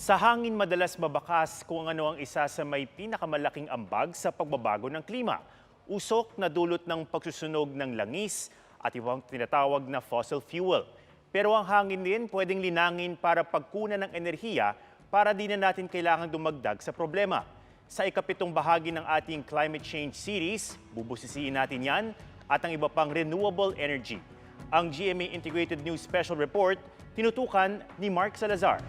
Sa hangin madalas mabakas kung ano ang isa sa may pinakamalaking ambag sa pagbabago ng klima. Usok na dulot ng pagsusunog ng langis at ibang tinatawag na fossil fuel. Pero ang hangin din pwedeng linangin para pagkunan ng enerhiya para di na natin kailangang dumagdag sa problema. Sa ikapitong bahagi ng ating climate change series, bubusisiin natin yan at ang iba pang renewable energy. Ang GMA Integrated News Special Report, tinutukan ni Mark Salazar.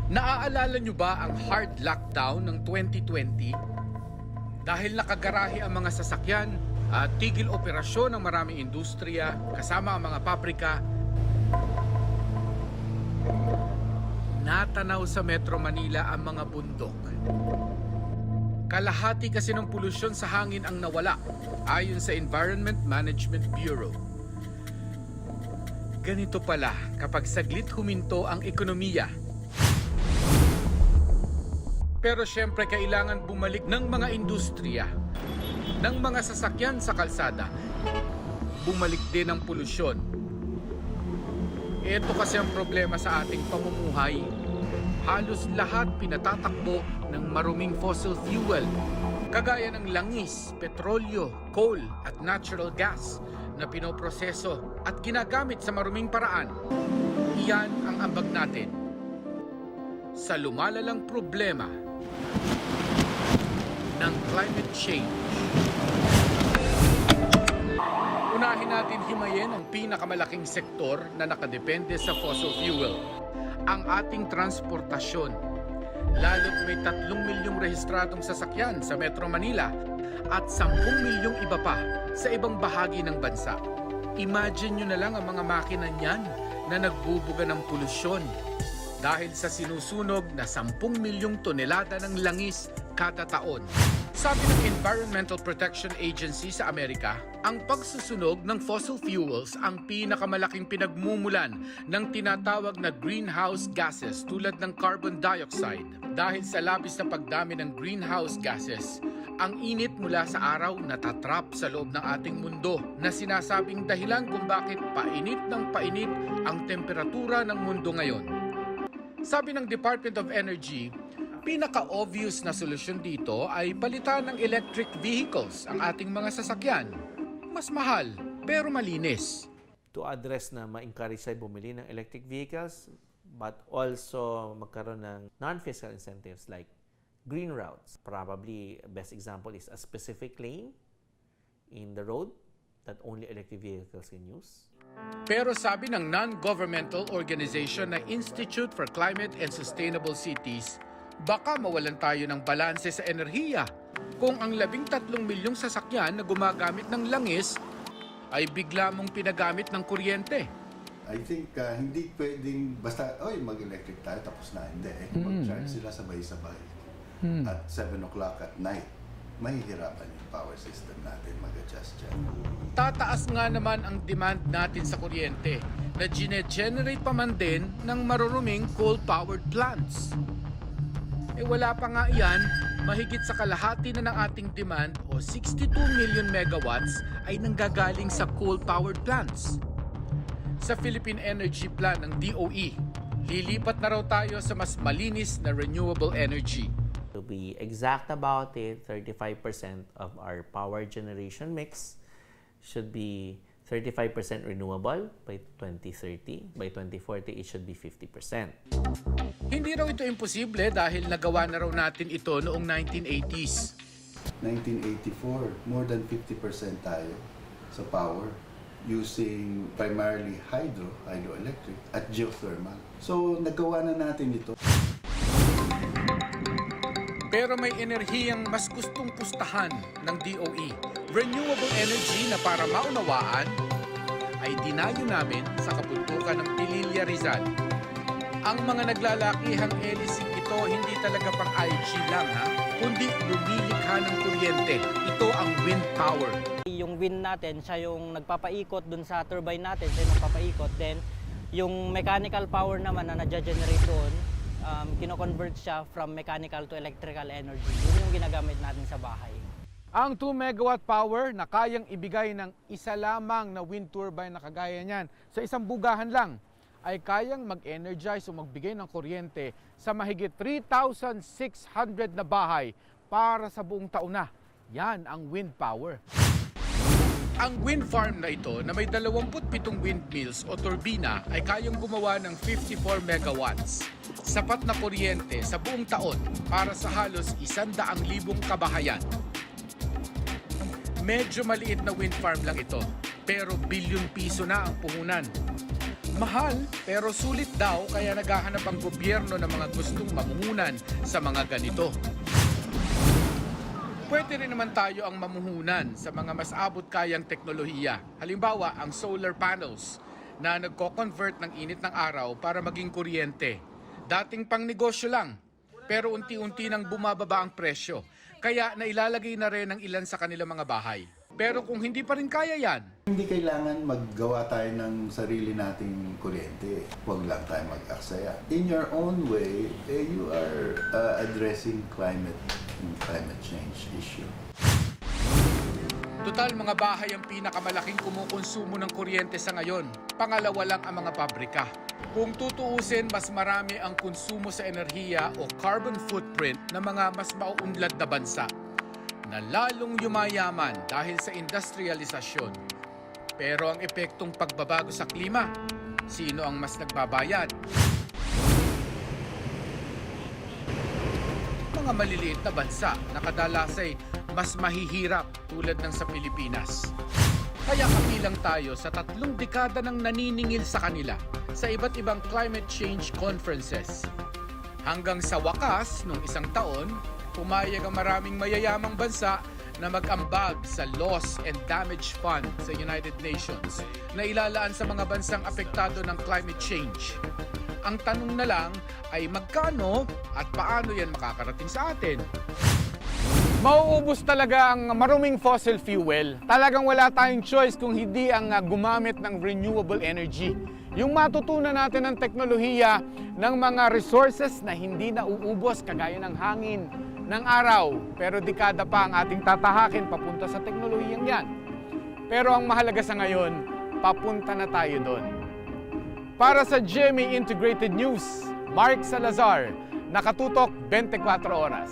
Naaalala nyo ba ang hard lockdown ng 2020? Dahil nakagarahe ang mga sasakyan at tigil operasyon ng maraming industriya kasama ang mga pabrika, natanaw sa Metro Manila ang mga bundok. Kalahati kasi ng polusyon sa hangin ang nawala ayon sa Environment Management Bureau. Ganito pala kapag saglit huminto ang ekonomiya. Pero syempre kailangan bumalik ng mga industriya, ng mga sasakyan sa kalsada. Bumalik din ang polusyon. Ito kasi ang problema sa ating pamumuhay. Halos lahat pinatatakbo ng maruming fossil fuel, kagaya ng langis, petrolyo, coal at natural gas na pinoproseso at ginagamit sa maruming paraan. Iyan ang ambag natin sa lumalalang problema ng climate change. Unahin natin himayin ang pinakamalaking sektor na nakadepende sa fossil fuel, ang ating transportasyon. Lalo't may 3 milyong rehistradong sasakyan sa Metro Manila at 10 milyong iba pa sa ibang bahagi ng bansa. Imagine nyo na lang ang mga makina niyan na nagbubuga ng polusyon dahil sa sinusunog na 10 milyong tonelada ng langis kada taon. Sabi ng Environmental Protection Agency sa Amerika, ang pagsusunog ng fossil fuels ang pinakamalaking pinagmumulan ng tinatawag na greenhouse gases tulad ng carbon dioxide. Dahil sa labis na pagdami ng greenhouse gases, ang init mula sa araw natatrap sa loob ng ating mundo na sinasabing dahilan kung bakit painit ng painit ang temperatura ng mundo ngayon. Sabi ng Department of Energy, pinaka-obvious na solusyon dito ay palitan ng electric vehicles ang ating mga sasakyan. Mas mahal, pero malinis. To address na ma-encourage tayo bumili ng electric vehicles, but also magkaroon ng non-fiscal incentives like green routes. Probably best example is a specific lane in the road that only electric vehicles can use. Pero sabi ng non-governmental organization na Institute for Climate and Sustainable Cities, baka mawalan tayo ng balanse sa enerhiya kung ang 13 milyong sasakyan na gumagamit ng langis ay bigla mong pinagamit ng kuryente. I think hindi pwedeng basta, mag-electric tayo tapos na. Hindi. Mag-charge sila sabay-sabay. At 7 o'clock at night, mahihirapan yung power system natin mag-adjust dyan. Tataas nga naman ang demand natin sa kuryente na gine-generate pa man din ng maruruming coal-powered plants. Wala pa nga iyan, mahigit sa kalahati na ng ating demand o 62 million megawatts ay nanggagaling sa coal-powered plants. Sa Philippine Energy Plan ng DOE, lilipat na raw tayo sa mas malinis na renewable energy. To be exact about it, 35% of our power generation mix should be 35% renewable by 2030. By 2040, it should be 50%. Hindi raw ito imposible dahil nagawa na raw natin ito noong 1980s. 1984, more than 50% tayo sa power using primarily hydroelectric at geothermal. So, nagawa na natin ito. Pero may enerhiyang mas gustong pustahan ng DOE. Renewable energy na para maunawaan ay dinayo namin sa kabundukan ng Pililla, Rizal. Ang mga naglalakihang elisig ito hindi talaga pang IG lang kundi lumilikha ng kuryente. Ito ang wind power. Yung wind natin, siya yung nagpapaikot dun sa turbine natin, siya yung nagpapaikot. Then, yung mechanical power naman na nadya-generate doon, kino-convert siya from mechanical to electrical energy. Yun yung ginagamit natin sa bahay. Ang 2 megawatt power na kayang ibigay ng isa lamang na wind turbine na kagaya niyan sa isang bugahan lang ay kayang mag-energize o magbigay ng kuryente sa mahigit 3,600 na bahay para sa buong taon na. Yan ang wind power. Ang wind farm na ito na may 27 windmills o turbina ay kayang gumawa ng 54 megawatts. Sapat na kuryente sa buong taon para sa halos 100,000 kabahayan. Medyo maliit na wind farm lang ito, pero bilyon piso na ang puhunan. Mahal pero sulit daw, kaya naghahanap ang gobyerno ng mga gustong mamuhunan sa mga ganito. Pwede rin naman tayo ang mamuhunan sa mga mas abot kayang teknolohiya. Halimbawa, ang solar panels na nagko-convert ng init ng araw para maging kuryente. Dating pang negosyo lang, pero unti-unti nang bumababa ang presyo. Kaya nailalagay na rin ng ilan sa kanilang mga bahay. Pero kung hindi pa rin kaya yan, Hindi kailangan maggawa tayo ng sarili nating kuryente. Huwag lang tayo mag-aksaya. In your own way, you are addressing climate change issue. total mga bahay ang pinakamalaking kumukonsumo ng kuryente sa ngayon. Pangalawa lang ang mga pabrika. Kung tutuusin, mas marami ang konsumo sa enerhiya o carbon footprint ng mga mas mauunlad na bansa na lalong yumayaman dahil sa industrialisasyon. Pero ang epektong pagbabago sa klima, sino ang mas nagbabayad? Mga maliliit na bansa na kadalas ay mas mahihirap tulad ng sa Pilipinas. Kaya kabilang tayo sa 3 dekada ng naniningil sa kanila sa iba't ibang climate change conferences. Hanggang sa wakas, nung 1 taon, pumayag ang maraming mayayamang bansa na mag-ambag sa Loss and Damage Fund sa United Nations na ilalaan sa mga bansang apektado ng climate change. Ang tanong na lang ay magkano at paano yan makakarating sa atin? Mauubos talaga ang maruming fossil fuel. Talagang wala tayong choice kung hindi ang gumamit ng renewable energy. Yung matutunan natin ng teknolohiya ng mga resources na hindi nauubos kagaya ng hangin, ng araw, pero dekada pa ang ating tatahakin papunta sa teknolohiyang yan. Pero ang mahalaga sa ngayon, papunta na tayo doon. Para sa GMA Integrated News, Mark Salazar, nakatutok 24 oras.